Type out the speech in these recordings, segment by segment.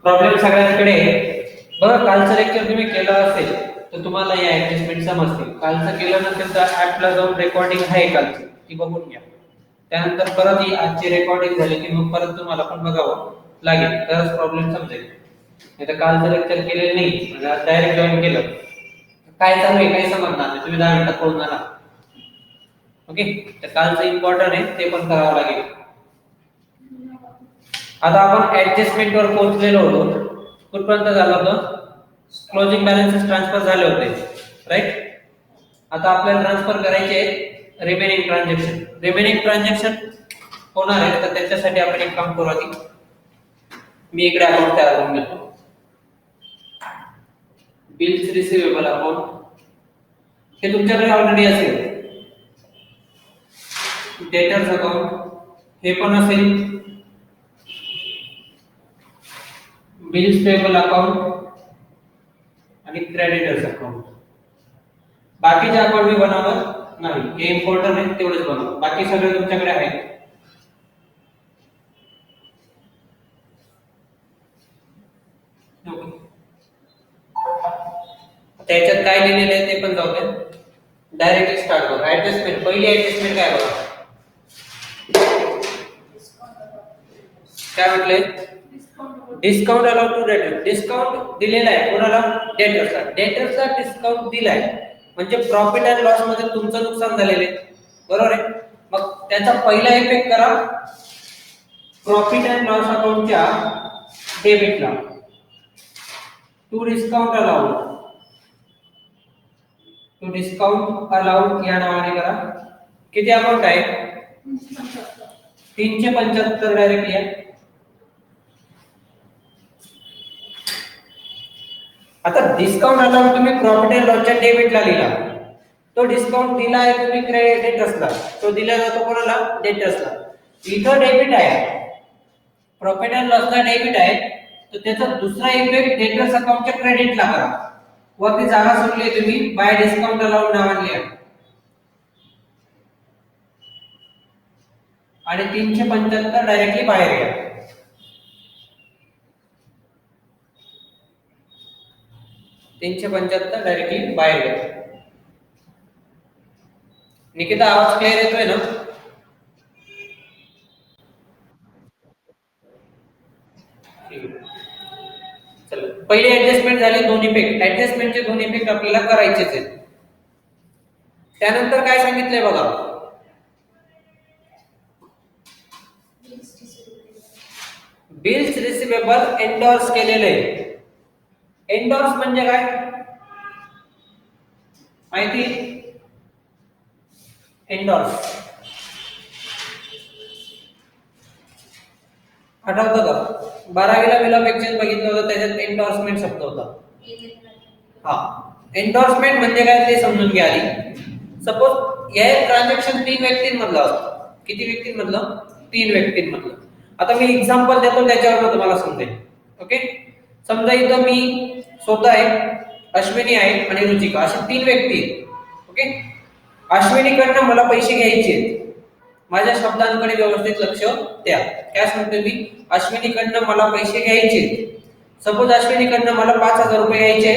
Problem सगळ्यांकडे बघा. कालचं लेक्चर तुम्ही केलं असेल तर तुम्हाला या ऍडजस्टमेंट समजतील. कालचं केलं नसेल तर ऍपला जाऊन रेकॉर्डिंग आहे कालची, ती बघून घ्या. त्यानंतर परत ही आजची रेकॉर्डिंग झाली की मग परत तुम्हाला पण बघावं लागेल, तरच प्रॉब्लेम समजेल. नाही तर कालचं लेक्चर केलेलं नाही म्हणजे आज डायरेक्ट जॉईन केलं, काय चालू आहे काही समजणार नाही, तुम्ही 10 मिनिटात पळून जाणार. ओके, तर कालचं इम्पॉर्टंट आहे, ते पण करावं लागेल. आता आपण ऍडजस्टमेंट वर पोहोचलेलो होतो. कुठपर्यंत झालं होतं? क्लोजिंग बॅलन्सेस ट्रान्सफर झाले होते, राईट. आता आपल्याला ट्रान्सफर करायचे रिमेनिंग ट्रान्झॅक्शन. रिमेनिंग ट्रान्झॅक्शन होणार आहे, तर त्याच्यासाठी आपण एक काम करू आधी. मी इकडे अकाउंट तयार करून घेतो. बिल्स रिसिवेबल अकाउंट हे तुमच्याकडे ऑलरेडी असेल. डेटर्स अकाउंट हे पण असेल. बिल्स पेबल अकाउंट आणि क्रेडिटर्स अकाउंट. बाकीचे अकाउंट मी बनवणार नाही, हे इम्पॉर्टंट आहे, तेवढेच बनवा. बाकी सगळे तुमच्याकडे आहे. त्याच्यात काय लिहिलेलं आहे ते पण जाऊ दे. डायरेक्टली स्टार्ट करू. ऍडजस्टमेंट, पहिली ऍडजस्टमेंट काय बघा, काय म्हटलंय? डिस्काउंट अलाउड टू डेटर. डिस्काउंट दिलेला आहे कोणाला? डेटर्सला. डेटर्सला डिस्काउंट दिलाय म्हणजे प्रॉफिट अँड लॉस मध्ये तुमचं नुकसान झालेलं आहे, बरोबर आहे. मग त्याचा पहिला इफेक्ट करा प्रॉफिट अँड लॉस अकाउंटच्या डेबिटला. To discount allowed, to discount allowed या नावाने करा. किती अमाउंट आहे? 375 डायरेक्ट या. आता डिस्काउंट अलाउड तुम्ही प्रॉफिट अँड लॉसच्या डेबिटला लिहिला, तो डिस्काउंट दिला आहे तुम्ही क्रेडिटर्सला, तो दिला जातो कोणाला? डेटर्सला. इथं डेबिट आहे, प्रॉफिट अँड लॉसला डेबिट आहे, तर त्याचा दुसरा इफेक्ट डेटर्स अकाउंटच्या क्रेडिटला करा. वरती जागा सोडली तुम्ही बाय डिस्काउंट अलाउड नावाने लिहा आणि 375 डायरेक्टली बाहेर घ्या. 375 डायरेक्टली बाहेर घ्या. निकिता, आवाज क्लिअर येतोय ना? चला, पहिली ऍडजस्टमेंट झाली, दोन इफेक्ट. ऍडजस्टमेंटचे दोन इफेक्ट आपल्याला करायचेच आहेत. त्यानंतर काय सांगितलंय बघा, बिल्स रिसिवेबल एंडोर्स केलेले. एंडोर्स म्हणजे काय माहिती? एंडोर्स आठवतं का? 12वीला बिल ऑफ एक्सचेंज बघितलं होतं, त्याच्यात एंडोर्समेंट शब्द होता. हा, एंडोर्समेंट म्हणजे काय ते समजून घ्या आधी. सपोज हे ट्रान्झॅक्शन 3 व्यक्तींमधलं असतं. किती व्यक्तींमधलं? 3 व्यक्तींमधलं. आता मी एक्झाम्पल देतो, त्याच्यावर तुम्हाला समजेल. ओके, समजा इथं मी स्वतः आहे, अश्विनी आहे आणि रुचिका, असे 3 व्यक्ती आहेत. ओके, अश्विनीकडनं मला पैसे घ्यायचे आहेत. माझ्या शब्दांकडे व्यवस्थित लक्ष द्या. काय सांगतो मी? अश्विनीकडनं मला पैसे घ्यायचे. सपोज अश्विनीकडनं मला 5,000 रुपये घ्यायचे,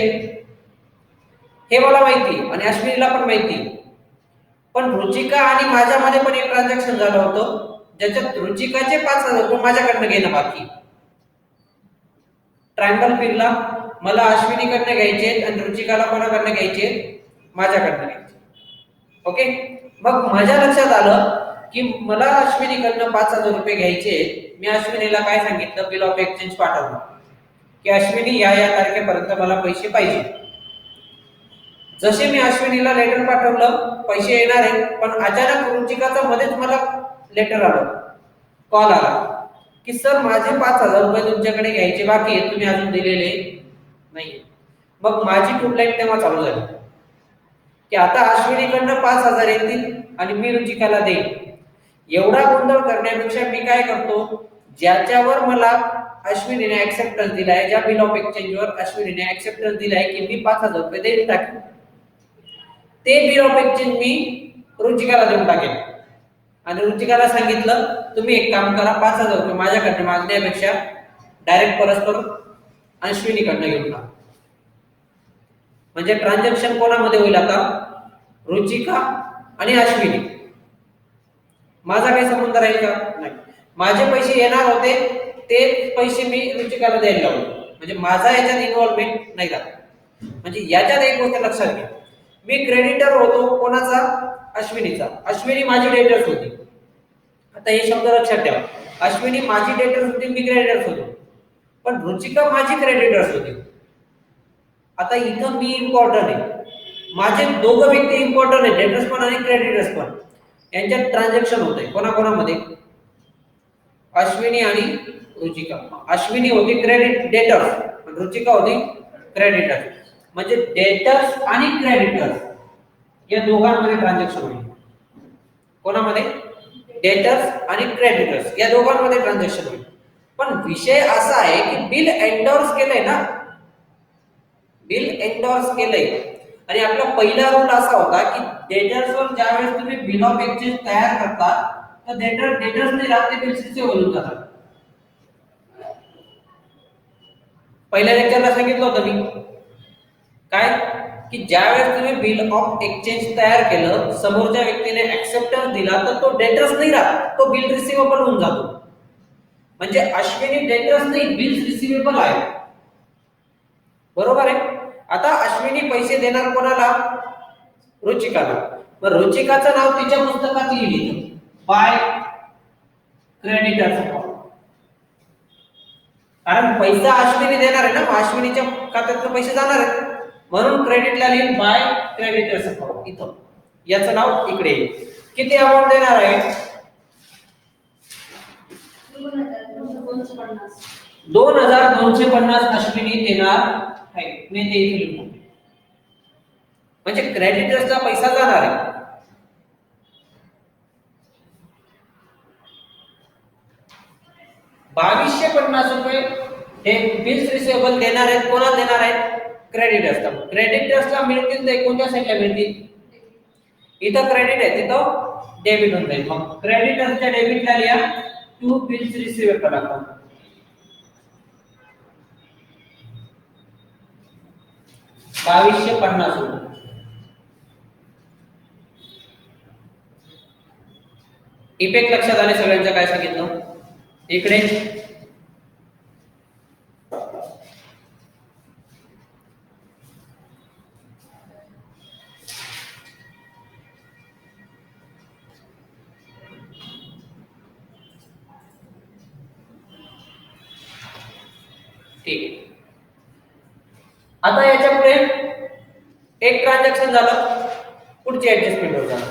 हे मला माहिती आणि अश्विनीला पण माहिती. पण रुचिका आणि माझ्यामध्ये पण एक ट्रान्झॅक्शन झालं होतं, ज्याच्यात रुचिकाचे 5,000 रुपये माझ्याकडनं घेणं बाकी. ट्रायंगल फिरला, मला अश्विनीकडनं घ्यायचे आणि रुचिकाला कोणाकडनं घ्यायचे? माझ्याकडनं घ्यायचे. ओके, मग माझ्या लक्षात आलं की मला अश्विनीकडनं 5,000 रुपये घ्यायचे. मी अश्विनीला काय सांगितलं? बिल ऑफ एक्सचेंज पाठवलं की अश्विनी या तारखेपर्यंत मला पैसे पाहिजे. जसे मी अश्विनीला लेटर पाठवलं, पैसे येणार आहेत, पण अचानक रुचिकाचा मध्येच मला लेटर आलं, कॉल आला की सर माझे 5,000 रुपये तुमच्याकडे घ्यायचे बाकी आहेत, तुम्ही अजून दिलेले नाही. मग माझी टूटलाईन तेव्हा चालू झाली की आता अश्विनीकडनं 5,000 येतील आणि मी रुचिकाला देईन. एवढा गोंधळ करण्यापेक्षा मी काय करतो, ज्याच्यावर मला अश्विनीने ऍक्सेप्टन्स दिलाय, ज्या बिल ऑफ एक्सचेंजवर अश्विनीने ऍक्सेप्टन्स दिलाय की मी 5,000 रुपये देऊन टाकेन, ते बिल ऑफ एक्सचेंज मी रुचिकाला देऊन टाकेन. आणि रुचिकाला सांगितलं तुम्ही एक काम करा, 5,000 रुपये माझ्याकडे मागण्यापेक्षा डायरेक्ट परस्पर अश्विनीकडनं घेऊन जा. म्हणजे ट्रान्झॅक्शन कोणामध्ये होईल आता? रुचिका आणि अश्विनी. माझा काही संबंध राहील का? नाही. माझे पैसे येणार होते ते पैसे मी रुचिकाला द्यायला लावले, म्हणजे माझा याच्यात इन्व्हॉल्वमेंट नाही झाला. म्हणजे याच्यात एक गोष्ट लक्षात घ्या, मी क्रेडिटर होतो कोणाचा? अश्विनीचा. अश्विनी माझी डेटर्स होती. आता हे शब्द लक्षात ठेवा, अश्विनी माझी डेटर्स होती, मी क्रेडिटर्स होतो, पण रुचिका माझी क्रेडिटर्स होती. आता इथं मी इम्पॉर्टंट आहे, माझे दोघं व्यक्ती इम्पॉर्टंट आहे, डेटर्स पण आणि क्रेडिटर्स पण. यांच्यात ट्रान्झॅक्शन होत आहे कोणाकोणामध्ये? अश्विनी आणि रुचिका. अश्विनी होती क्रेडिट डेटर्स, रुचिका होती क्रेडिटर्स. म्हणजे डेटर्स आणि क्रेडिटर्स या दोघांमध्ये ट्रान्झॅक्शन होईल. कोणामध्ये? डेटर्स आणि क्रेडिटर्स या दोघांमध्ये ट्रान्झॅक्शन होईल. पण विषय असा आहे की बिल एंडोर्स केलंय ना, बिल एंडोर्स केलंय. आणि आपला पहिला रूल असा होता की डेटर्सवर ज्यावेळेस तुम्ही बिल ऑफ एक्सचेंज तयार करता तर डेटर्स नाही राहत, ते बिल्सचे बोलून जातात. पहिल्या लेक्चरला सांगितलं होतं मी काय, की ज्यावेळेस तुम्ही बिल ऑफ एक्सचेंज तयार केलं, समोरच्या व्यक्तीने ऍक्सेप्टन्स दिला, तर तो डेटर्स नाही राहत, तो बिल रिसिवेबल होऊन जातो. म्हणजे अश्विनी डेटर्स नाही, बिल्स रिसिवेबल आहे. बरोबर आहे. आता अश्विनी पैसे देणार कोणाला? रुचिकाला. मग रुचिकाचं नाव तिच्या पुस्तकात लिहिलं बाय क्रेडिटर्स अकाउंट, कारण पैसा अश्विनी देणार आहे ना, अश्विनीच्या खात्यातून पैसे जाणार आहेत, म्हणून क्रेडिटला लिहिलं बाय क्रेडिटर्स अकाउंट. इथं याचं नाव इकडे येईल. किती अमाउंट देणार आहे? 2250 अश्विनी देणार आहे. मी ते इथे लिहून, म्हणजे क्रेडिटर्सचा पैसा जाणार आहे. ₹2250 हे बिल्स रिसिवेबल देणार आहेत. कोणाला देणार आहेत? क्रेडिटर्सला. क्रेडिटर्सला मिळतील ते कोणत्या साईडला मिळतील? इथं क्रेडिट आहे, तिथं डेबिट होऊन जाईल. मग क्रेडिटर्सच्या डेबिटला लिहा to bills receivable account. ₹2250. Effect लक्षात आले सगळ्यांचं? काय सांगितलं इकडे? ठीक आहे. आता याच्या पुढे एक ट्रान्झॅक्शन झालं, पुढची ऍडजस्टमेंट होत झालं.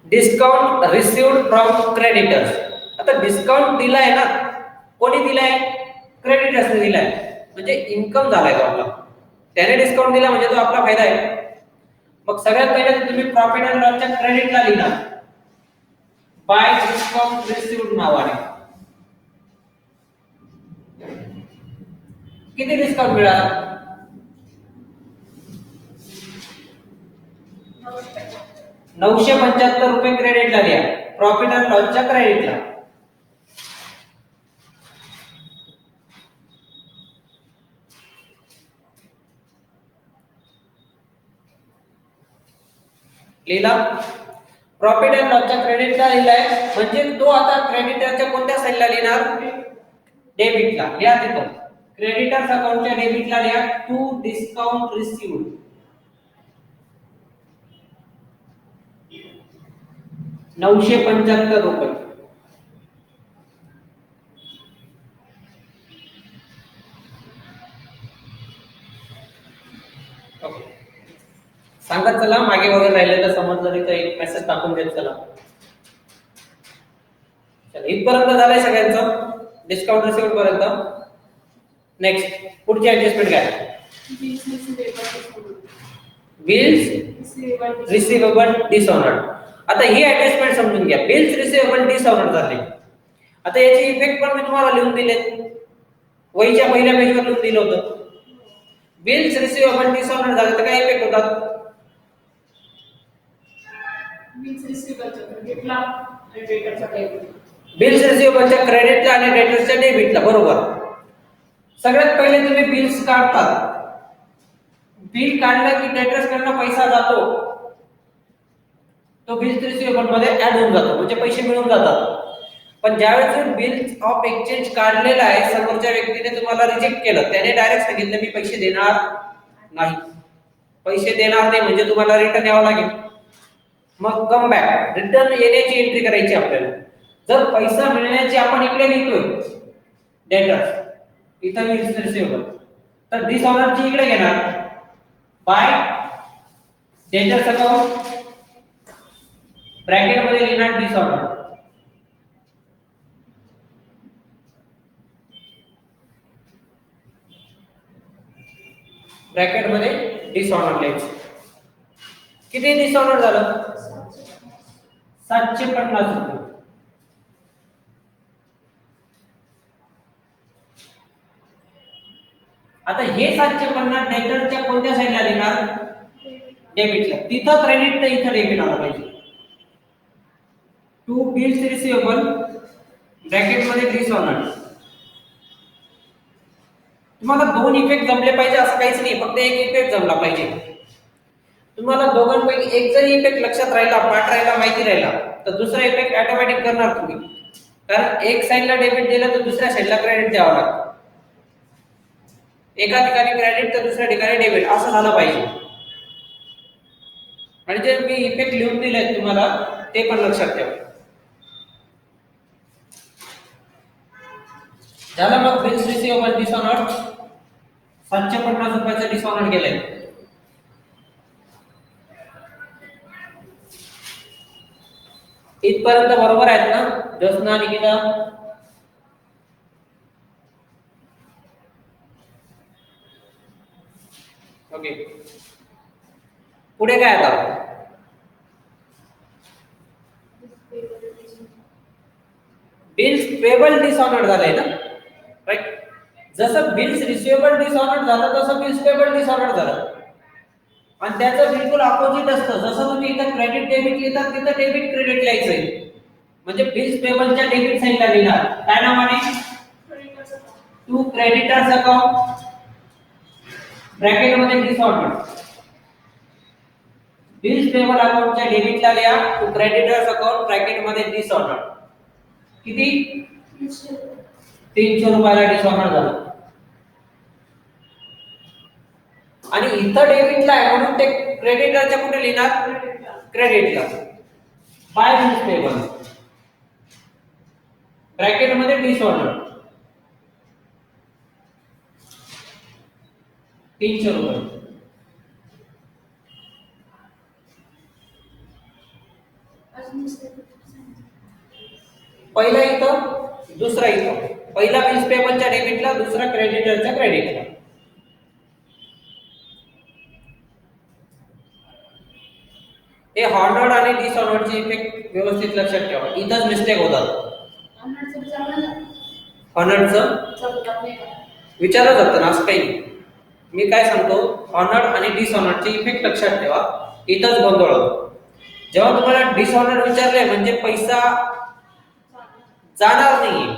Discount received from creditors. आता डिस्काउंट दिलाय ना, कोणी दिलाय? क्रेडिटर्सने दिलाय, म्हणजे इन्कम झालाय तो आपला. त्याने डिस्काउंट दिला म्हणजे तो आपला फायदा आहे. मग सगळ्यात पहिले तुम्ही प्रॉफिट अँड लॉसच्या क्रेडिटला लिहा बाय डिस्काउंट रिसिव्ड नावाने. किती डिस्काउंट मिळाला? 975 रुपये क्रेडिटला लिहा, प्रॉफिट अँड लॉसच्या क्रेडिटला. लिहिला. प्रॉफिट अँड लॉसच्या क्रेडिटला लिहिलाय, म्हणजे तो आता क्रेडिटरच्या कोणत्या साईडला लिहिणार? डेबिटला. लिहा तिथं क्रेडिटर्स अकाउंटच्या डेबिटला लिहा टू डिस्काउंट रिसिव्ड. ₹975. ओके, सांगत चला, मागे वगैरे राहिले तर समजलं नाही तर एक मेसेज टाकून देत चला. चला, इथपर्यंत झालंय सगळ्यांचं डिस्काउंट रिसिव्ड पर्यंत. नेक्स्ट पुढची ऍडजस्टमेंट काय? Bills receivable dishonoured. आता ही ऍडजस्टमेंट समजून घ्या. बिल्स रिसिवेबल डिसऑनर्ड झाले. आता याचे इफेक्ट पण मी तुम्हाला लिहून दिले, वहीच्या पहिल्या पेजवर लिहून दिलं होतं. बिल्स रिसिवेबल डिसऑनर्ड झाले तर काय इफेक्ट होतात? बिल्स रिसिवेबलचा क्रेडिटला आणि डेटरचा डेबिट. बिल्स रिसिव्हेबलच्या क्रेडिटला आणि डेटर्सच्या डेबिटला, बरोबर. सगळ्यात पहिले तुम्ही बिल्स काढतात. बिल काढलं की डेटर्स कडनं पैसा जातो, तो बिल्स रिसिव्हेबल मध्ये ऍड होऊन जातो, म्हणजे पैसे मिळून जातात. पण ज्यावेळेस बिल ऑफ एक्सचेंज काढलेला आहे, समोरच्या व्यक्तीने तुम्हाला रिजेक्ट केलं, त्याने डायरेक्ट सांगितलं मी पैसे देणार नाही. पैसे देणार नाही म्हणजे तुम्हाला रिटर्न यावं लागेल. मग कम बॅक, रिटर्न येण्याची एंट्री करायची आपल्याला. जर पैसा मिळण्याची आपण इकडे लिहितोय डेटर्स, इथं बिल्स रिसिव्हेबल, तर डिसऑनरची इकडे घेणार बाय डेटर्स अकाउंट, ब्रॅकेट मध्ये लिहिणार डिसऑर्डर. ब्रॅकेट मध्ये डिसऑर्डर लिहायचं. किती डिसऑर्डर झालं? 750 रुपये. आता हे 750 डेटरच्या कोणत्या साईडला देणार? डेबिटला. तिथं क्रेडिट तर इथं डेबिट आलं पाहिजे. टू बिल्स रिसिव्हेबल ब्रॅकेट मध्ये डिसऑनर. तुम्हाला दोन इफेक्ट जमले पाहिजे असं काहीच नाही, फक्त एक इफेक्ट जमला पाहिजे. तुम्हाला दोघांपैकी एक जरी इफेक्ट लक्षात राहिला, पाठ राहिला, माहिती राहिला, तर दुसरा इफेक्ट ऑटोमॅटिक करणार तुम्ही. कारण एक साईडला डेबिट दिलं तर दुसऱ्या साईडला क्रेडिट द्यावं लागतं. एका ठिकाणी क्रेडिट तर दुसऱ्या ठिकाणी डेबिट, असं झालं पाहिजे. आणि जे मी इफेक्ट लिहून दिले तुम्हाला ते पण लक्षात ठेवा. झालं. मग बिल्स रिसिव्हेबल डिसऑनर 750 रुपयाचं डिसऑनर गेलंय. इथपर्यंत बरोबर आहेत ना जसना आणि निकिता? ओके. पुढे काय आता? बिल्स पेबल डिसऑनर झालंय ना, राईट. जसं बिल्स रिसिव्हेबल डिसऑनर झालं तसं बिल्स पेबल डिसऑनर झालं. आणि त्याचं बिलकुल अपोजिट असतं. जसं तुम्ही इथं क्रेडिट डेबिट लिहितात तिथं डेबिट क्रेडिट लिहायचंय. म्हणजे बिल्स पेबलच्या डेबिट साईडला लिहिणार काय नावाने? टू क्रेडिटर्स अकाउंट ब्रॅकेट मध्ये डिसऑर्डर. बिल्स पेबल अकाउंटच्या डेबिटला लिहा टू क्रेडिटर्स अकाउंट ब्रॅकेट मध्ये डिसऑर्डर. किती? 300 रुपयाला डिसऑर्डर झालं. आणि इथं डेबिटला आहे म्हणून ते क्रेडिटरच्या कुठे लिहिणार? क्रेडिटला. बाय बिल्स पेबल ब्रॅकेट मध्ये डिसऑर्डर 300 रुपये. पहिला इथं, दुसरा इथं. पहिला बिल्स पेबलच्या डेबिटला, दुसरा क्रेडिटरच्या क्रेडिटला. हे हॉनर्ड आणि डिसऑनर्डचे इफेक्ट व्यवस्थित लक्षात ठेवा. इथंच मिस्टेक होतात. हॉनर्डचं विचारलं जातं ना, असं काही नाही. मी काय सांगतो, हॉनर्ड आणि डिसऑनर्डचे इफेक्ट लक्षात ठेवा. इथंच गोंधळ होतो. जेव्हा तुम्हाला डिसऑनर विचारले म्हणजे पैसा जाणार नाहीये,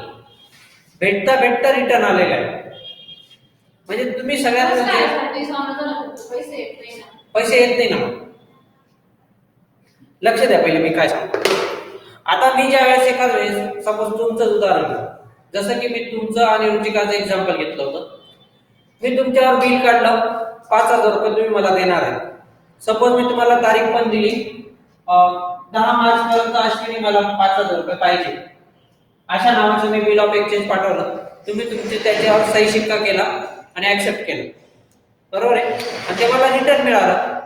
भेटता भेटता रिटर्न आलेला आहे. म्हणजे तुम्ही सगळ्यात पैसे येत नाही ना. लक्ष द्या पहिले मी काय सांगतो. आता मी ज्या वेळेस एखाद्या वेळेस सपोज तुमचं उदाहरण घेऊ, जसं की मी तुमचं आणि रुचिकाचं एक्झाम्पल घेतलं होतं. मी तुमच्यावर बिल काढलं 5000 रुपये तुम्ही मला देणार आहे. सपोज मी तुम्हाला तारीख पण दिली 10 मार्च पर्यंत अश्विनी मला 5000 रुपये पाहिजे, अशा नावाचं मी बिल ऑफ एक्सचेंज पाठवलं. तुम्ही तुमचे त्याच्यावर सही शिक्का केला आणि ऍक्सेप्ट केलं, बरोबर आहे. आणि ते मला रिटर्न मिळालं.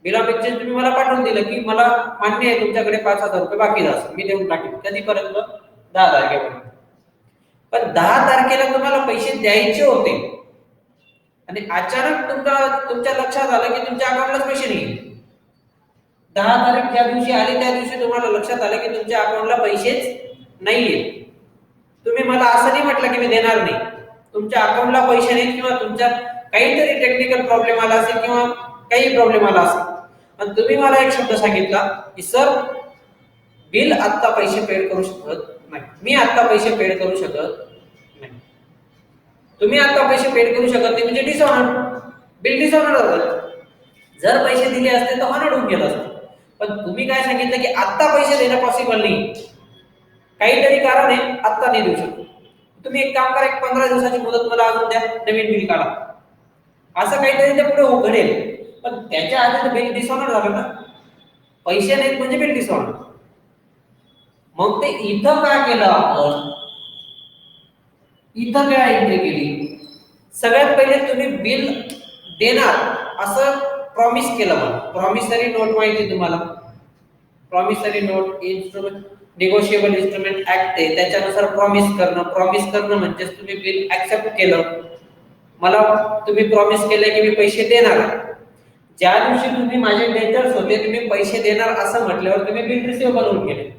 बिल ऑफ एक्सचेंज तुम्ही मला पाठवून दिलं की मला मान्य आहे तुमच्याकडे 5000 रुपये बाकी असं मी देऊन टाकेन. कधीपर्यंत? 10 तारखेपर्यंत. पण 10 तारखेला तुम्हाला पैसे द्यायचे होते आणि अचानक तुमच्या लक्षात आलं की तुमच्या अकाउंटलाच पैसे नाही. 10 तारीख ज्या दिवशी आली त्या दिवशी तुम्हाला लक्षात आलं की तुमच्या अकाउंटला पैसेच नाहीये. तुम्ही मला असं नाही म्हटलं की मी देणार नाही. तुमच्या अकाउंटला पैसे नाहीत किंवा तुमच्या काहीतरी टेक्निकल प्रॉब्लेम आला असेल किंवा काही प्रॉब्लेम आला असेल आणि तुम्ही मला एक शब्द सांगितला की सर बिल आता पैसे पेड करू शकत नाही, मी आता पैसे पेड करू शकत नाही. तुम्ही आता पैसे पेड करू शकत नाही म्हणजे डिसऑनर, बिल डिसऑनर होतं. जर पैसे दिले असते तर ऑनर्ड होऊन गेलं असतं. पण तुम्ही काय सांगितलं की आता पैसे देणं पॉसिबल नाही, काहीतरी कारण आहे, आता नाही देऊ शकतो. तुम्ही एक काम करा, एक 15 दिवसाची मुदत मला अजून द्या, नवीन बिल काढा, असं काहीतरी ते पुढे घडेल. पण त्याच्या आधी तर बिल डिसऑनर झालं ना, पैसे नाहीत म्हणजे बिल डिसऑनर. मग ते इथं काय केलं आपण, इथं काय एंट्री केली, सगळ्यात पहिले तुम्ही बिल देणार असं प्रॉमिस केलं. मला प्रॉमिसरी नोट माहिती आहे तुम्हाला, promissory note instrument, negotiable instrument act आहे, त्याच्यानुसार प्रॉमिस करणं म्हणजे तुम्ही बिल ऍक्सेप्ट केलं. मला तुम्ही प्रॉमिस केलं की मी पैसे देणार. ज्या दिवशी तुम्ही माझे डेटर्स होते, तुम्ही पैसे देणार असं म्हटल्यावर तुम्ही बिल रिसिवेबल होऊन गेले.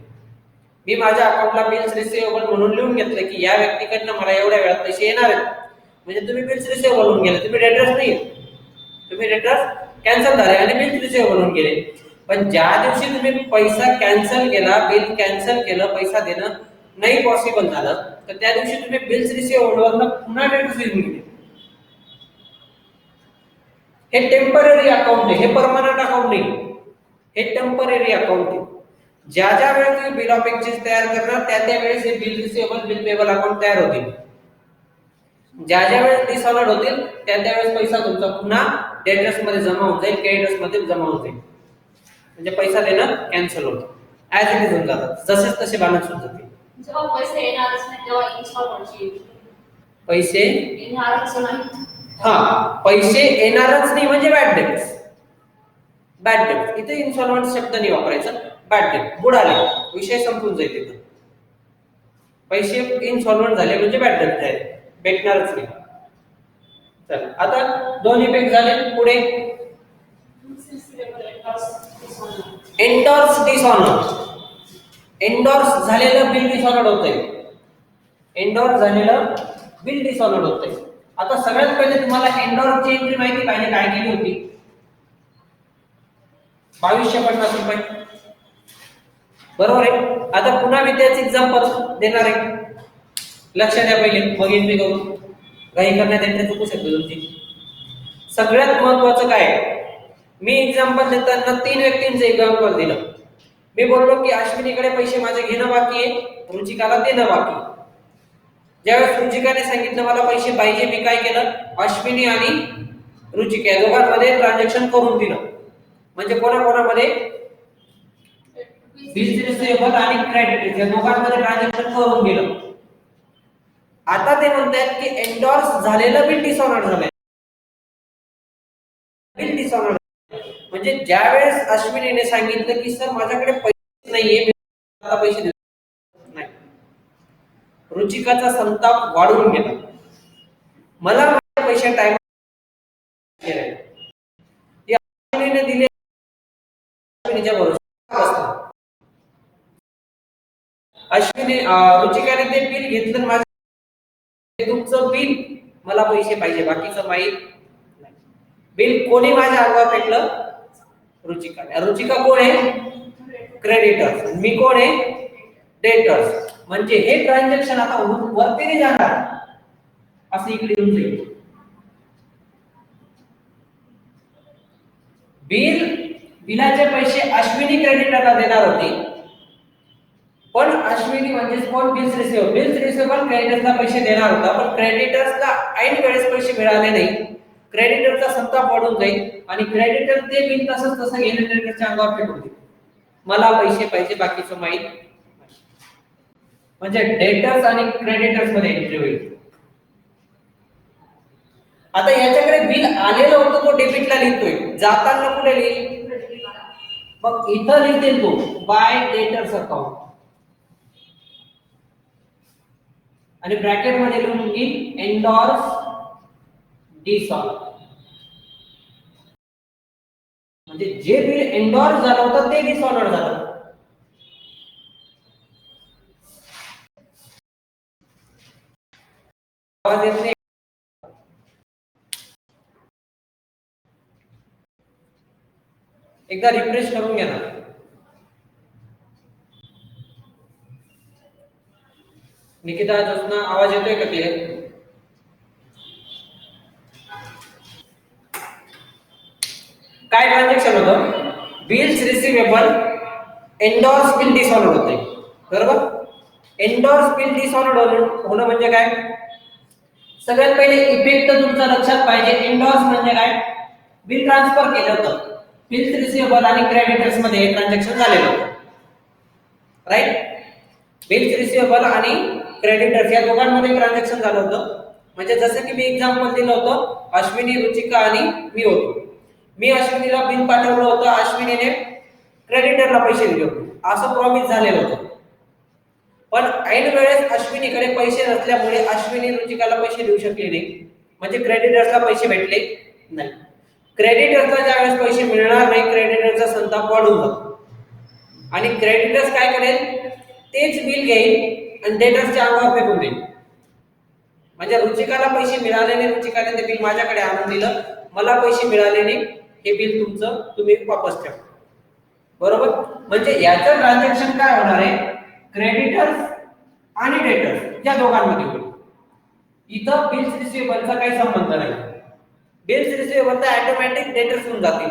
मी माझ्या अकाउंटला बिल्स रिसिवेबल म्हणून लिहून घेतलं की या व्यक्तीकडनं मला एवढ्या वेळात पैसे येणार आहेत, म्हणजे तुम्ही बिल्स रिसिवेबल होऊन गेले. तुम्ही डेटर्स नाही, तुम्ही डेटर्स कॅन्सल झाले आणि बिल रिसिवेबल होऊन गेले. पण ज्या दिवशी तुम्ही पैसा कॅन्सल केला, बिल कॅन्सल केलं, पैसा देणं नाही पॉसिबल झालं, तर त्या दिवशी तुम्ही बिल्स रिसिवेबल वरनं पुन्हा डेटर्स लिहून गेले. हे टेम्पररी अकाउंट आहे, हे परमनंट अकाउंट नाही, हे टेम्पररी अकाउंट आहे. ज्या ज्या वेळेस तुम्ही बिल ऑफ एक्सचेंज तयार करणार त्या त्या वेळेस हे bill receivable, bill payable account तयार होतील. ज्या ज्या वेळेस डिसऑनर्ड होतील त्या त्या वेळेस पैसा तुमचा पुन्हा डेटर्स मध्ये जमा होऊन जाईल, क्रेडिटर्स मध्ये जमा होऊन जाईल, म्हणजे पैसा देणं कॅन्सल होतं. ऍज इट इज होऊन जातात, जसेच तसे बॅलन्स होऊन जातील. जेव्हा पैसे येणारच नाही तेव्हा इन्स्टॉलमेंटची पैसे येणारच नाही, पैसे येणारच नाही म्हणजे बॅड डेट्स. बॅड डेट इथे इन्स्टॉलमेंट शब्द नाही वापरायचा, बॅड डेट बुडाले, विषय संपून जाईल तिथं. पैसे इन्स्टॉलमेंट झाले म्हणजे बॅड डेट झाले, भेटणारच नाही. चला आता दोन इफेक्ट झाले. पुढे एंडोर्स डिसऑनर. एंडोर्स झालेलं बिल डिसऑनर्ड होतंय, एंडोर्स झालेलं बिल डिसऑनर्ड होतंय. आता सगळ्यात पहिले तुम्हाला एंडोर्सची एंट्री माहिती पाहिजे काय केली होती, 2250 रुपये, बरोबर आहे. आता पुन्हा मी त्याच एक्झाम्पल देणार आहे, लक्ष द्या पहिले, मग एंट्री करू. काही करण्यात एंट्री चुकू शकतो तुमची. सगळ्यात महत्वाचं काय, मी एक्झाम्पल देताना 3 व्यक्तींचं एक्झाम्पल दिलं. मी बोललो की अश्विनीकडे पैसे माझे घेणं बाकी आहे, रुचिकाला देणं बाकी. ज्यावेळेस रुचिकाने सांगितलं मला पैसे पाहिजे, मी काय केलं, अश्विनी आणि रुचिका या दोघांमध्ये ट्रान्झॅक्शन करून दिलं. म्हणजे कोणाकोणामध्ये, बिल्स रिसिवेबल आणि क्रेडिट या दोघांमध्ये ट्रान्झॅक्शन करून दिलं. आता ते म्हणतात की एंडोर्स झालेलं बिल डिसऑनर्ड झालंय. बिल डिसऑनर्ड म्हणजे ज्यावेळेस अश्विनीने सांगितलं की सर माझ्याकडे पैसे नाहीये, मी आता पैसे देतो नाही, रुचिकाचा संताप वाढून गेला. मला माझे पैसे टाइम अश्विनीने दिले, अश्विनीच्या भरोश्यावर अश्विनी रुचिकाने ते बिल घेतलं, माझे तुमचं बिल, मला पैसे पाहिजे, बाकीचं माहित नाही. बिल कोणी माझ्या अंगावर फेकलं, रुचिका. रुचिका कोण आहे, क्रेडिटर्स, मी कोण आहे, डेटर्स. म्हणजे हे ट्रान्झॅक्शन आता वरती नाही जाणार, असं इकडे येऊन जाईल. बिलाचे पैसे अश्विनी क्रेडिटरला देणार होते, पण अश्विनी म्हणजे कोण, बिल्स रिसिवेबल क्रेडिटर्सला पैसे देणार होता, पण क्रेडिटर्सला ऐन वेळेस पैसे मिळाले नाही. क्रेडिटरचा संताप वाढून जाईल आणि क्रेडिटर ते बिल तसंच तसं घेऊन क्रेडिटरच्या अंगावर फेकून देईल. मला पैसे पाहिजे, बाकीचं माहित. म्हणजे डेटर्स आणि क्रेडिटर्स मध्ये एंट्री होईल. आता याच्याकडे बिल आलेलं होतं, तो डेबिटला लिहितोय, जाताना कुठे लिहिल, मग इथं लिहितील तो बाय डेटर्स अकाउंट आणि ब्रॅकेट मध्ये लिहून घेईल एंडोर्स डिसऑनर. म्हणजे जे बिल एंडोर्स झालं होतं ते डिसऑनर झालं. आवाज येत नाही, एकदा रिफ्रेश करून घ्या ना. निकिता जोत्स्ना आवाज येतोय का क्लिअर? काय ट्रान्झॅक्शन होतं? Bills receivable endorse bill dishonoured होते, बरोबर? एंडोर्स बिल डिसऑनर्ड होणं म्हणजे काय? सगळ्यात पहिले इफेक्ट तुमच्या लक्षात पाहिजे. एंडोर्स म्हणजे काय? बिल ट्रान्सफर केलं होतं, बिल्स रिसिवेबल आणि क्रेडिटर्स मध्ये ट्रान्झॅक्शन झालेलं होतं, राईट? बिल्स रिसिवेबल आणि क्रेडिटर्स या दोघांमध्ये ट्रान्झॅक्शन झालं होतं. म्हणजे जसं की मी एक्झाम्पल दिलं होतं, अश्विनी, रुचिका आणि मी होतो. मी अश्विनीला बिल पाठवलं होतं, अश्विनीने क्रेडिटरला पैसे दिले होते, असं प्रॉमिस झालेलं होतं. पण ऐन वेळेस अश्विनीकडे पैसे नसल्यामुळे अश्विनी रुचिकाला पैसे देऊ शकले नाही, म्हणजे क्रेडिटर्सला पैसे भेटले नाही. क्रेडिटर्सला ज्यावेळेस पैसे मिळणार नाही, क्रेडिटरचा संताप वाढून जातो आणि क्रेडिटर्स काय करेल? तेच बिल घेईल आणि डेटर्सच्या अंगावर फेकून देईल. म्हणजे रुचिकाला पैसे मिळाले नाही, रुचिकाने ते बिल माझ्याकडे आणून दिलं, मला पैसे मिळाले नाही, हे बिल तुमचं तुम्ही वापस ठेवा, बरोबर? म्हणजे याचं ट्रान्झॅक्शन काय होणार आहे? क्रेडिटर्स आणि डेटर्स या दोघांमध्ये होईल. इथं बिल्स रिसिवेबलचा काही संबंध नाही. बिल्स रिसिवेबल तर ऑटोमॅटिक डेटर्स होऊन जातील,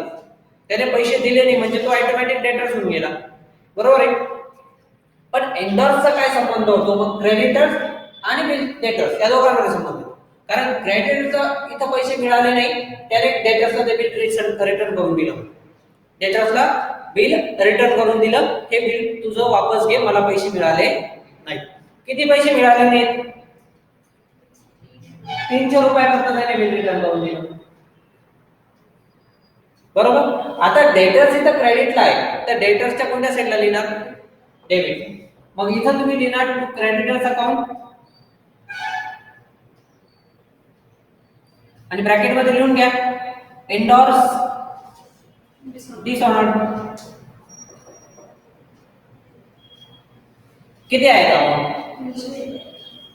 त्याने पैसे दिले नाही म्हणजे तो ऑटोमॅटिक डेटर्स होऊन गेला, बरोबर आहे? पण एंडोर्सचा काय संबंध होतो? मग क्रेडिटर्स आणि बिल डेटर्स या दोघांमध्ये संबंध. कारण क्रेडिटरचा इथं पैसे मिळाले नाही, त्याने डेटर्सला ते बिल रिटर्न करून दिलं, डेटर्सला बिल रिटर्न करून दिलं, हे बिल तुझं वापस घे, मला पैसे मिळाले नाही. किती पैसे मिळाले नाहीत? 300 रुपयापर्यंत त्याने बिल रिटर्न करून दिलं, बरोबर? आता डेटर्स इथं क्रेडिटला आहे, तर डेटर्सच्या कोणत्या साईडला लिहिणार? डेबिट. मग इथं तुम्ही लिहिणार क्रेडिटर्स अकाउंट आणि ब्रॅकेट मध्ये लिहून घ्या एंडोर्स डिसऑनर्ड. किती आहे अकाउंट?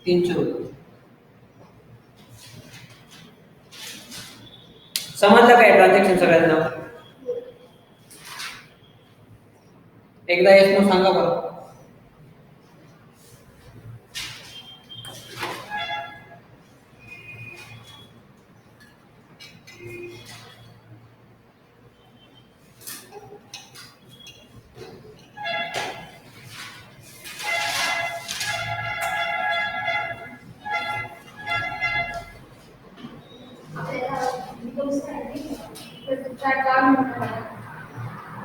300 रुपये. समजलं काय ट्रान्झॅक्शन सगळ्यांना? एकदा येस नो सांगा बरं.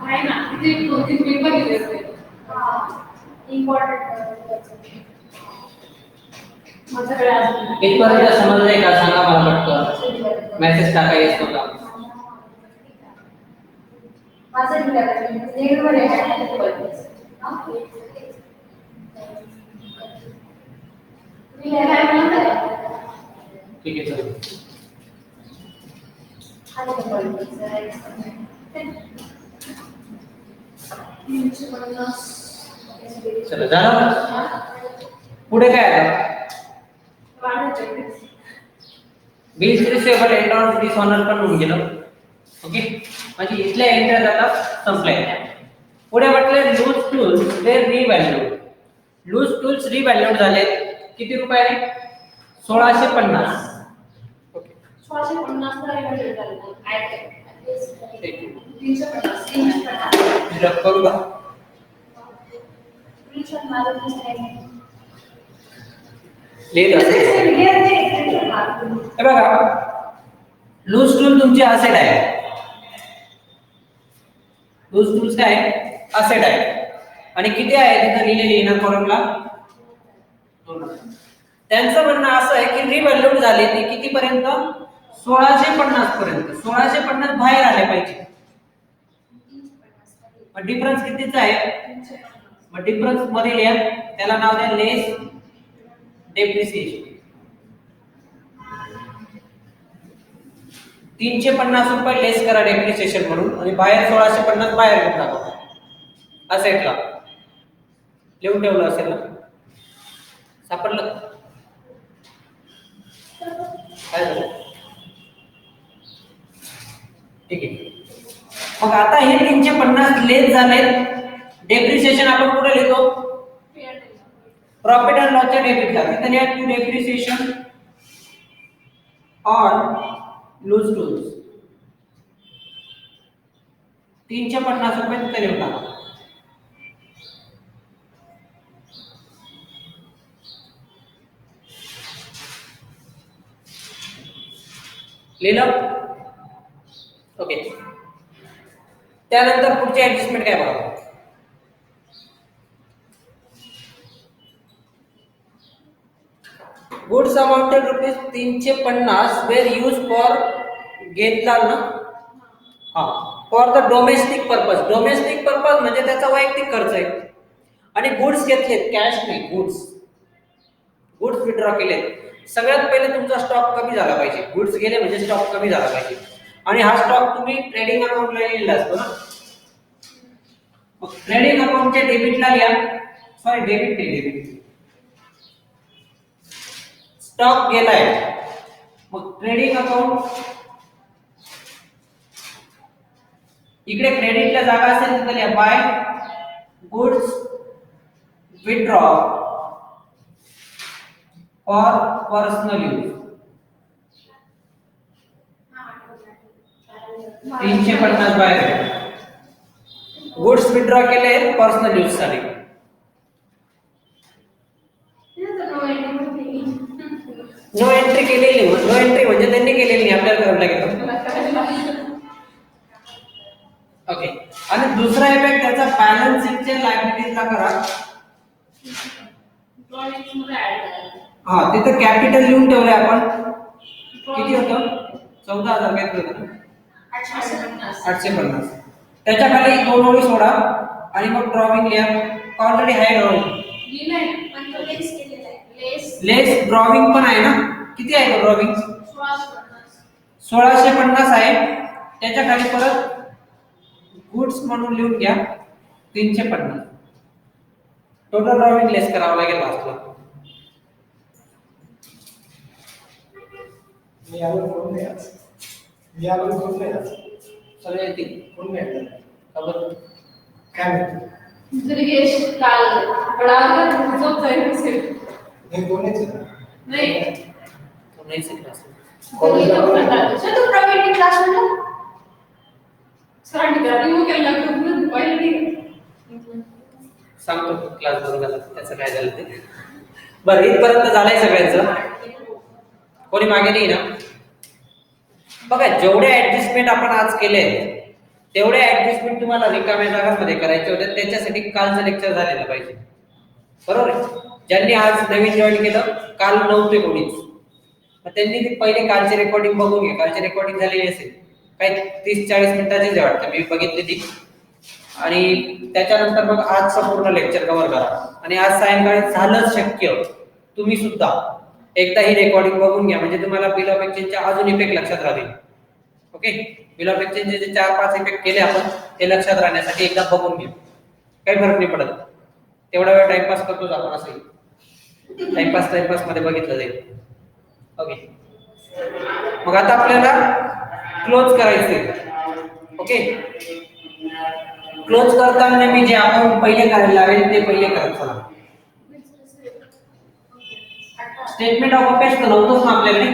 आहे ना, तिथे 2-3 पेपर दिले असते. माझ्याकडे अजून इथपर्यंत समजलंय का? सांगा मला पटकन. मेसेज टाका येस नो का. ठीक आहे चल. चला झालं. पुढे काय आता? बिल्स रिसिवेबल एंडोर्स डिसऑनर पण होऊन गेलं, ओके? म्हणजे इथल्या एंटर आता संपल्या. पुढे म्हटले लूज टूल्स ते रिव्हॅल्यूड. लूज टूल्स रिव्हॅल्यूड झाले किती रुपयाने? 1650. ओके, 1650 करू का? लिहित असेल. हे बघा, लूज टूल तुमची असेट आहे. लूज टूल्स काय असेट आहे आणि किती आहे तिथं लिहिलेली ना कॉलमला? 2. त्यांचं म्हणणं असं आहे की रिव्हॅल्यूड झाले ते किती पर्यंत? 1650 पर्यंत. 1650 बाहेर आले पाहिजे. मग डिफरन्स कितीचा आहे? मग डिफरन्स मध्ये लिहा, त्याला नाव द्या लेस डेप्रिसिएशन. 350 रुपये लेस करा डेप्रिसिएशन म्हणून आणि बाहेर 1650 बाहेर घेऊन टाका असेटला. लिहून ठेवलं असेल ना? सापडलं? काय झालं? ठीक आहे. मग आता हे 350 लेस झाले, डेप्रिसिएशन आपण कुठे लिहितो? प्रॉफिट अँड लॉसच्या डेबिटला तिथे लिहा to depreciation on loose tools 350 रुपये तिथे लिहून टाका. लिहिलं? ओके. त्यानंतर पुढची ऍडजस्टमेंट काय बघा. Goods amounted rupees 350 were use for घेतला ना हा for the domestic purpose. Domestic purpose म्हणजे त्याचा वैयक्तिक खर्च आहे. आणि गुड्स घेतलेत कॅश नाही गुड्स विड्रॉ केलेत. सगळ्यात पहिले तुमचा स्टॉक कमी झाला पाहिजे. गुड्स गेले म्हणजे स्टॉक कमी झाला पाहिजे. आणि हा स्टॉक तुम्ही ट्रेडिंग अकाउंटला लिहिलेला असतो ना. ट्रेडिंग अकाउंटच्या डेबिटला लिहा. सॉरी डेबिट स्टॉक गेलाय. मग ट्रेडिंग अकाउंट इकडे क्रेडिटला जागा असेल तर लिहा by goods withdraw for personal use 350 by goods withdraw केले पर्सनल यूज साठी. नो एंट्री केलेली नो एंट्री म्हणजे त्यांनी केलेली नाही आपल्याला करावं लागेल. ओके. आणि दुसरा इफेक्ट त्याचा बॅलन्स शीटच्या लायबिलिटीजला करा. हा तिथे कॅपिटल लिहून ठेवलंय आपण. किती होतं 14,000 काय होतं 850. त्याच्या खाली 2 ओळी सोडा आणि मग ड्रॉविंग लिहा. ऑलरेडी आहे ड्रॉविंग. लेस ड्रॉविंग पण आहे ना. किती आहे ड्रॉविंग 1650 आहे. त्याच्या खाली परत गुड्स म्हणून लिहून घ्या 350. टोटल ड्रॉविंग लेस करावं लागेल लास्टला. मी आलो कोण नाही आज. सगळे येतील. कोण नाही खबर काय माहिती. जरी यश काल बडा झोप जाईल असेल हे कोणीच नाही. तो नाही क्लास. तू प्रायव्हेट क्लास म्हणला सरांनी रिमूव्ह केला खूप पहिले सांगतो क्लास बरोबर झाला त्याचं काय झालं ते. बरं इथपर्यंत झालंय सगळ्यांचं. कोणी मागे नाही ना. बघा जेवढे ऍडजस्टमेंट आपण आज केले तेवढे ऍडजस्टमेंट तुम्हाला रिकाम्या जागांमध्ये करायचे होते. त्याच्यासाठी कालचं लेक्चर झालेलं पाहिजे. बरोबर आहे. ज्यांनी आज नवीन जॉईन केलं काल नव्हते कोणीच मग त्यांनी ती पहिले कालची रेकॉर्डिंग बघून घ्या. कालची रेकॉर्डिंग झालेली असेल काही 30-40 मिनिटाचीच वाटतं मी बघितली ती. आणि त्याच्यानंतर मग आजचं पूर्ण लेक्चर कव्हर करा. आणि आज सायंकाळी झालंच शक्य तुम्ही सुद्धा एकदा ही रेकॉर्डिंग बघून घ्या म्हणजे तुम्हाला बिल ऑफ एक्सचेंजचे अजून इफेक्ट लक्षात राहतील. ओके. बिल ऑफ एक्सचेंजचे जे 4-5 इफेक्ट केले आपण ते लक्षात राहण्यासाठी एकदा बघून घ्या. काही फरक नाही पडत. तेवढा वेळ टाइमपास करतोच आपण असंही टाइमपास मध्ये बघितलं जाईल. ओके. मग आता आपल्याला क्लोज करायचंय. ओके. क्लोज करताना मी जे अकाउंट पहिले करायला लावेल ते पहिले करत चला. स्टेटमेंट ऑफ अफेअर्स तर नव्हतंच ना आपल्याकडे.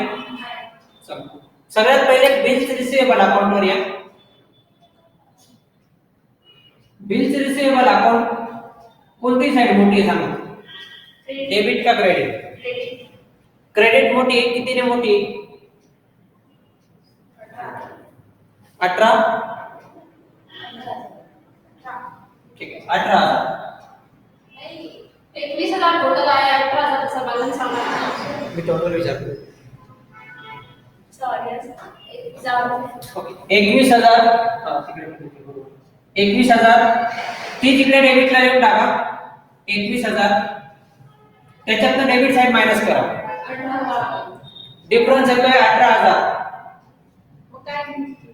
सगळ्यात पहिले बिल्स रिसिवेबल अकाउंटवर या. बिल्स रिसिवेबल अकाउंट कोणती साइड मोठी आहे सांगा. डेबिट का क्रेडिट. क्रेडिट मोठी आहे. कितीने मोठी आहे 18. ठीक आहे 18,000. 21,000 टोटल आहे. 18,000 चा बॅलन्स आला. मी टोटल विचारतो. Sorry okay 21,000. हा तिकडे 21,000 ती तिकडे डेबिटला लिहून टाका. 21,000 त्याच्यातनं डेबिट साइड मायनस करा. 18,000 डिफरन्स येतोय 18,000.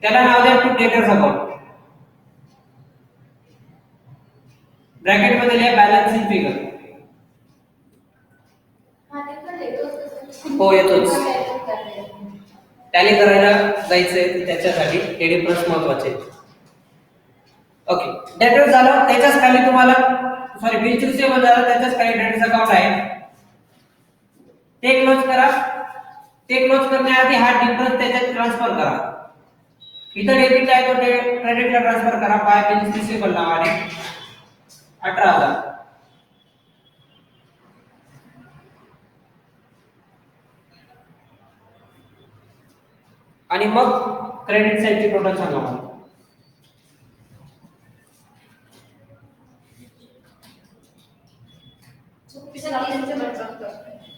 त्याला नाव द्या टू डेटर्स अकाउंट. ब्रॅकेट मध्ये लिहा बॅलन्स इन फिगर. हो येतोच. टॅली करायला जायचंय त्याच्यासाठी हे डिफरन्स महत्वाचे. ओके डेटर्स झालं. त्याच्याच खाली तुम्हाला सॉरी बिल्स रिसिवेबल झालं त्याच्याच क्रेडिटर्स अकाउंट आहे ते क्लोज करा. ते क्लोज करण्याआधी हा डिफरन्स त्याच्यात ट्रान्सफर करा. इथं डेबिट आहे तो क्रेडिटला ट्रान्सफर करा बाय बिल्स रिसिवेबल नावाने 18,000. आणि मग क्रेडिट साईडची टोटल सांगा मला.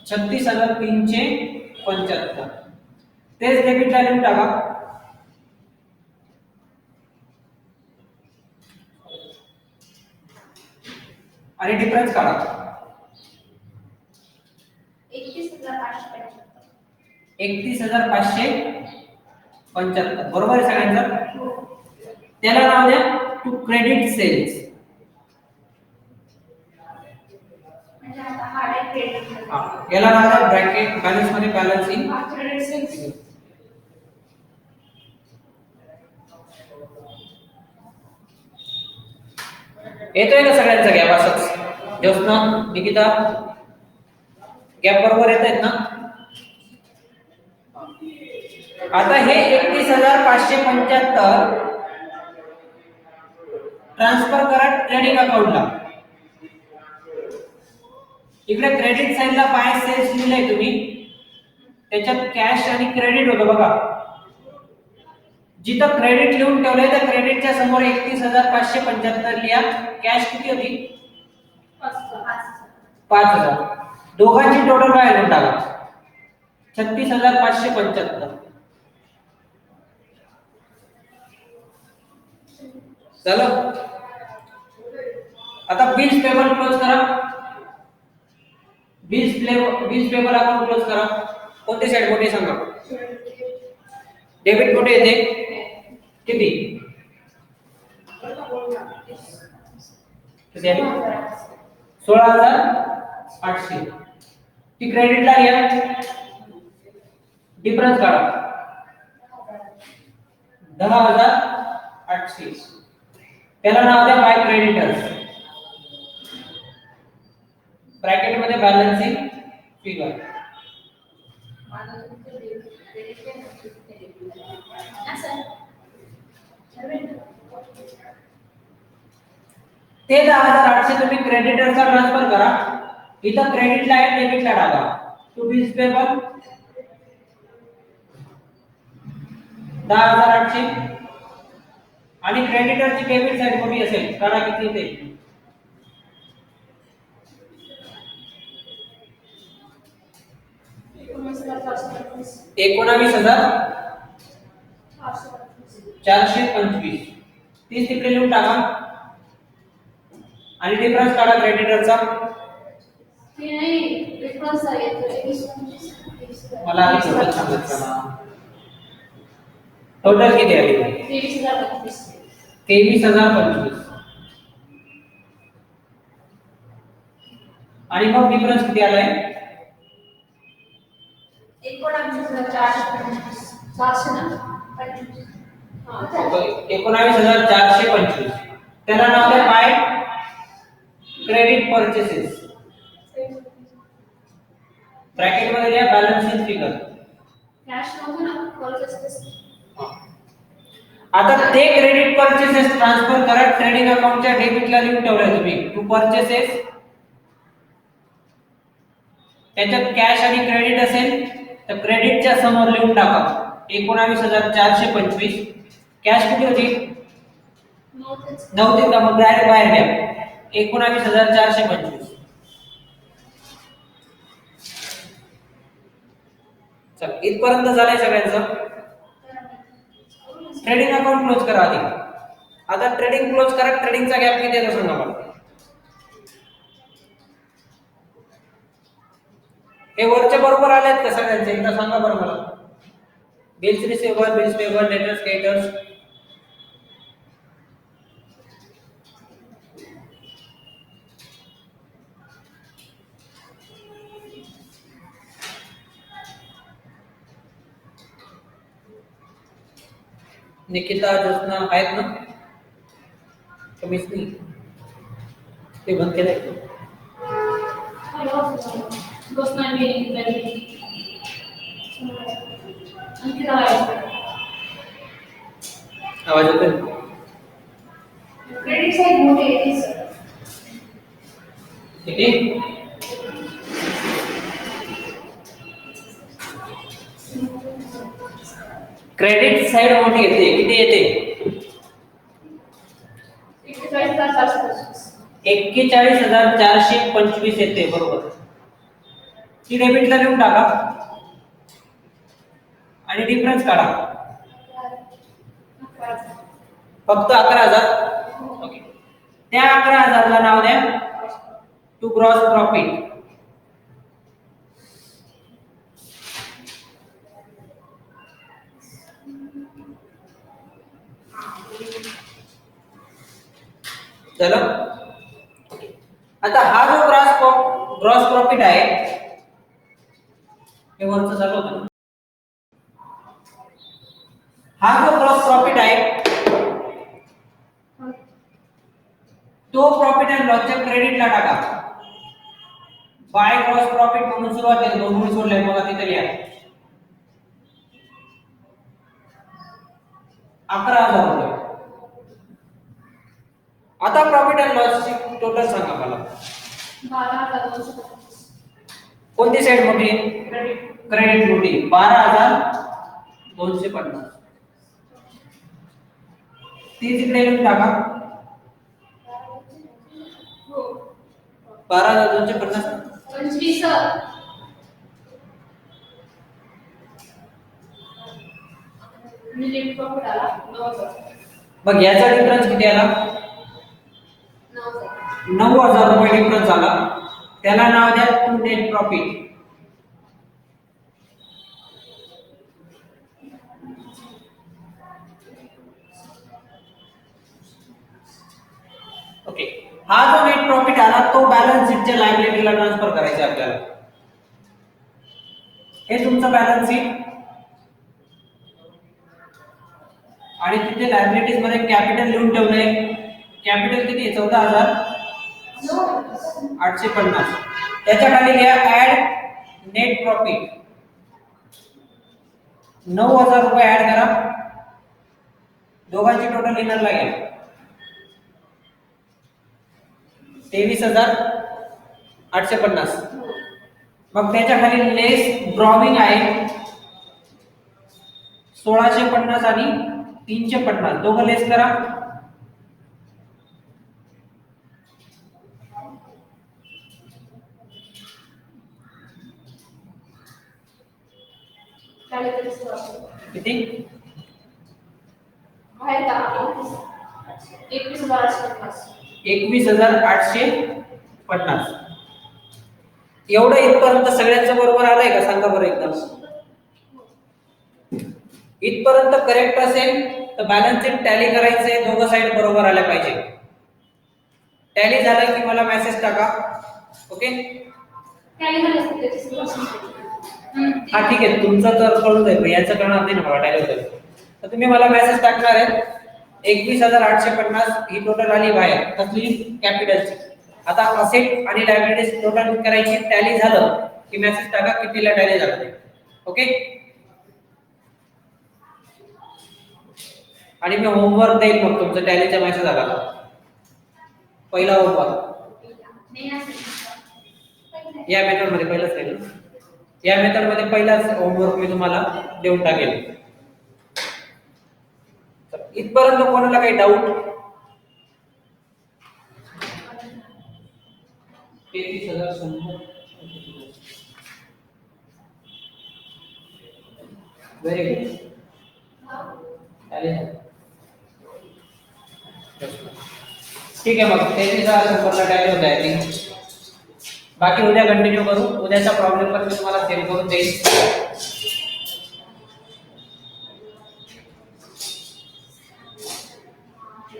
36,375. तेच डेबिटला लिहून टाका. आणि डिफरन्स काढा. 31,575. बरोबर आहे सगळ्यांचं. त्याला नाव द्या टू क्रेडिट सेल्स. याला नाव द्या ब्रॅकेट बॅलन्स मध्ये बॅलन्सिंग. येतोय का सगळ्यांचा गॅप असंच? ज्योत्स्ना, निकिता गॅप बरोबर येत आहेत ना? आता हे 31,575 ट्रान्सफर करा ट्रेडिंग अकाउंटला. इकडे क्रेडिट साइडला बाय सेल्स लिहिलंय तुम्ही. त्याच्यात कॅश आणि क्रेडिट होतं बघा. जिथं क्रेडिट लिहून ठेवलंय त्या क्रेडिटच्या समोर 31,575 लिहा. कॅश किती होती? 5,000. दोघांची टोटल काय लिहून टाका 36,575. चलो आता बिल्स पेबल क्लोज करा. बिल्स पेबल अकाउंट क्लोज करा. कोणती साइड मोठी सांगा. डेबिट कुठे येते? किती? किती आहे? 16,800. ती क्रेडिटला घ्या. डिफरन्स काढा 10,800. त्याला नाव द्या बाय क्रेडिटर्स. ब्रॅकेट मध्ये बॅलन्सिंग फिगर. ते 10,800 तुम्ही क्रेडिटर्सला ट्रान्सफर करा. इथं क्रेडिटला आहे डेबिटला टाका. टू बिल्स पेबल 10,800 आणि क्रेडिटरची डेबिट साइड मोठी असेल काढा किती ते 19,425. 30 तिकडे लिहून टाका आणि डिफरन्स काढा क्रेडिटरचा. मला आधी टोटल सांगितलं ना. टोटल किती आहे? 23,025. आणि मग डिफरन्स किती आलाय? 19,425. त्याला नाव द्या बाय क्रेडिट परचेसेस. ब्रॅकेट मध्ये द्या बॅलन्सिंग फिगर. आता ते क्रेडिट परचेसेस ट्रान्सफर करा ट्रेडिंग अकाउंटच्या डेबिटला लिहून ठेवलंय तुम्ही टू परचेसेस. त्याच्यात कॅश आणि क्रेडिट असेल तर क्रेडिटच्या समोर लिहून टाका 19,425. कॅश किती होती? नव्हती का? मग डायरेक्ट बाहेर घ्या 19,425. चल इथपर्यंत झालंय सगळ्यांचं. ट्रेडिंग अकाउंट क्लोज करा आधी. आता ट्रेडिंग क्लोज करा. ट्रेडिंगचा गॅप किती आहे सांगा मला. हे वरच्या बरोबर आलेत का सगळ्यांचे? एकदा सांगा बरं मला. Bills receivable, bills payable, debtors, creditors. Nikita, Jyotsna आहेत ना? कमीच नाही. ते बंद केलंय. बस नाही आणखी राहायचं आवाज येतोय? क्रेडिट साईड मोठी येते सर. किती? क्रेडिट साइड मोठी येते. किती येते? 41,425 येते. बरोबर. ती डेबिटला लिहून टाका आणि डिफरन्स काढा. फक्त 11,000. ओके. त्या 11,000 ला नाव द्या टू ग्रॉस प्रॉफिट. चला. आता हा जो ग्रॉस प्रॉफिट आहे हे वरचं चालू होतं ना. हा जो ग्रॉस प्रॉफिट आहे तो प्रॉफिट अँड लॉसच्या क्रेडिटला टाका. बाय ग्रॉस प्रॉफिट म्हणून सुरुवात आहे. दोन मुळे सोडले बघा तिथे लिहा 11,000 रुपये. आता प्रॉफिट अँड लॉस ची टोटल सांगा मला. 12,225. कोणती साइड मोठी आहे? क्रेडिट मोठी. 12,250. ती तिकडे लिहून टाका. 12,250. 25 मिनिट प्रॉफिट आला 9,000. मग याचा डिफरन्स किती आला? 9,000 रुपये डिफरन्स आला. त्याला नाव द्या टू नेट प्रॉफिट. ओके. हा जो नेट प्रॉफिट आला तो बॅलन्स शीटच्या लायबिलिटीला ट्रान्सफर करायचा आपल्याला. हे तुमचं बॅलन्स शीट आणि तिथे लायबिलिटीज मध्ये कॅपिटल लिहून ठेवलंय. कॅपिटल किती आहे? 14,850. त्याच्या खाली लिहा ऍड नेट प्रॉफिट. 9,000 रुपये ऍड करा. दोघांची टोटल इनरला घ्या. 23,850. मग त्याच्या खाली लेस ड्रॉविंग आहे 1,650 आणि 350. दोघं लेस करा. किती? बाहेर 21,850. 21,850. एवढं इथपर्यंत सगळ्यांचं बरोबर आलंय का? सांगा बरं एकदम. इथपर्यंत करेक्ट असेल तर बॅलन्स शीट टॅली करायचंय. दोघं साइड बरोबर आल्या पाहिजे. टॅली झालं की मला मेसेज टाका. ओके. टॅली झालं असेल त्याची सुरुवात. हा ठीक आहे. तुमचं तर कळून जाईल. याचं कळणार नाही ना मला टॅली होतं. तर तुम्ही मला मेसेज टाकणार आहे 21,850 ही टोटल आली बाहेर. कसली? कॅपिटलची. आता असेट आणि लायबिलिटीज टोटल करायची. टॅली झालं की मेसेज टाका कितीला टॅली झालं. ओके. आणि मी होमवर्क देईल मग तुमचं टॅलीचा मेसेज आला. पहिला होमवर्क या मेथड मध्ये पहिलाच आहे. या मेथड मध्ये पहिलाच होमवर्क मी तुम्हाला देऊन टाकेल. इथपर्यंत कोणाला काही डाऊट? 33,100. Very good. ठीक आहे. मग 33,100 टॅली होत आहे. बाकी उद्या कंटिन्यू करू. उद्याचा प्रॉब्लेम पण मी तुम्हाला सेव्ह करून देईल.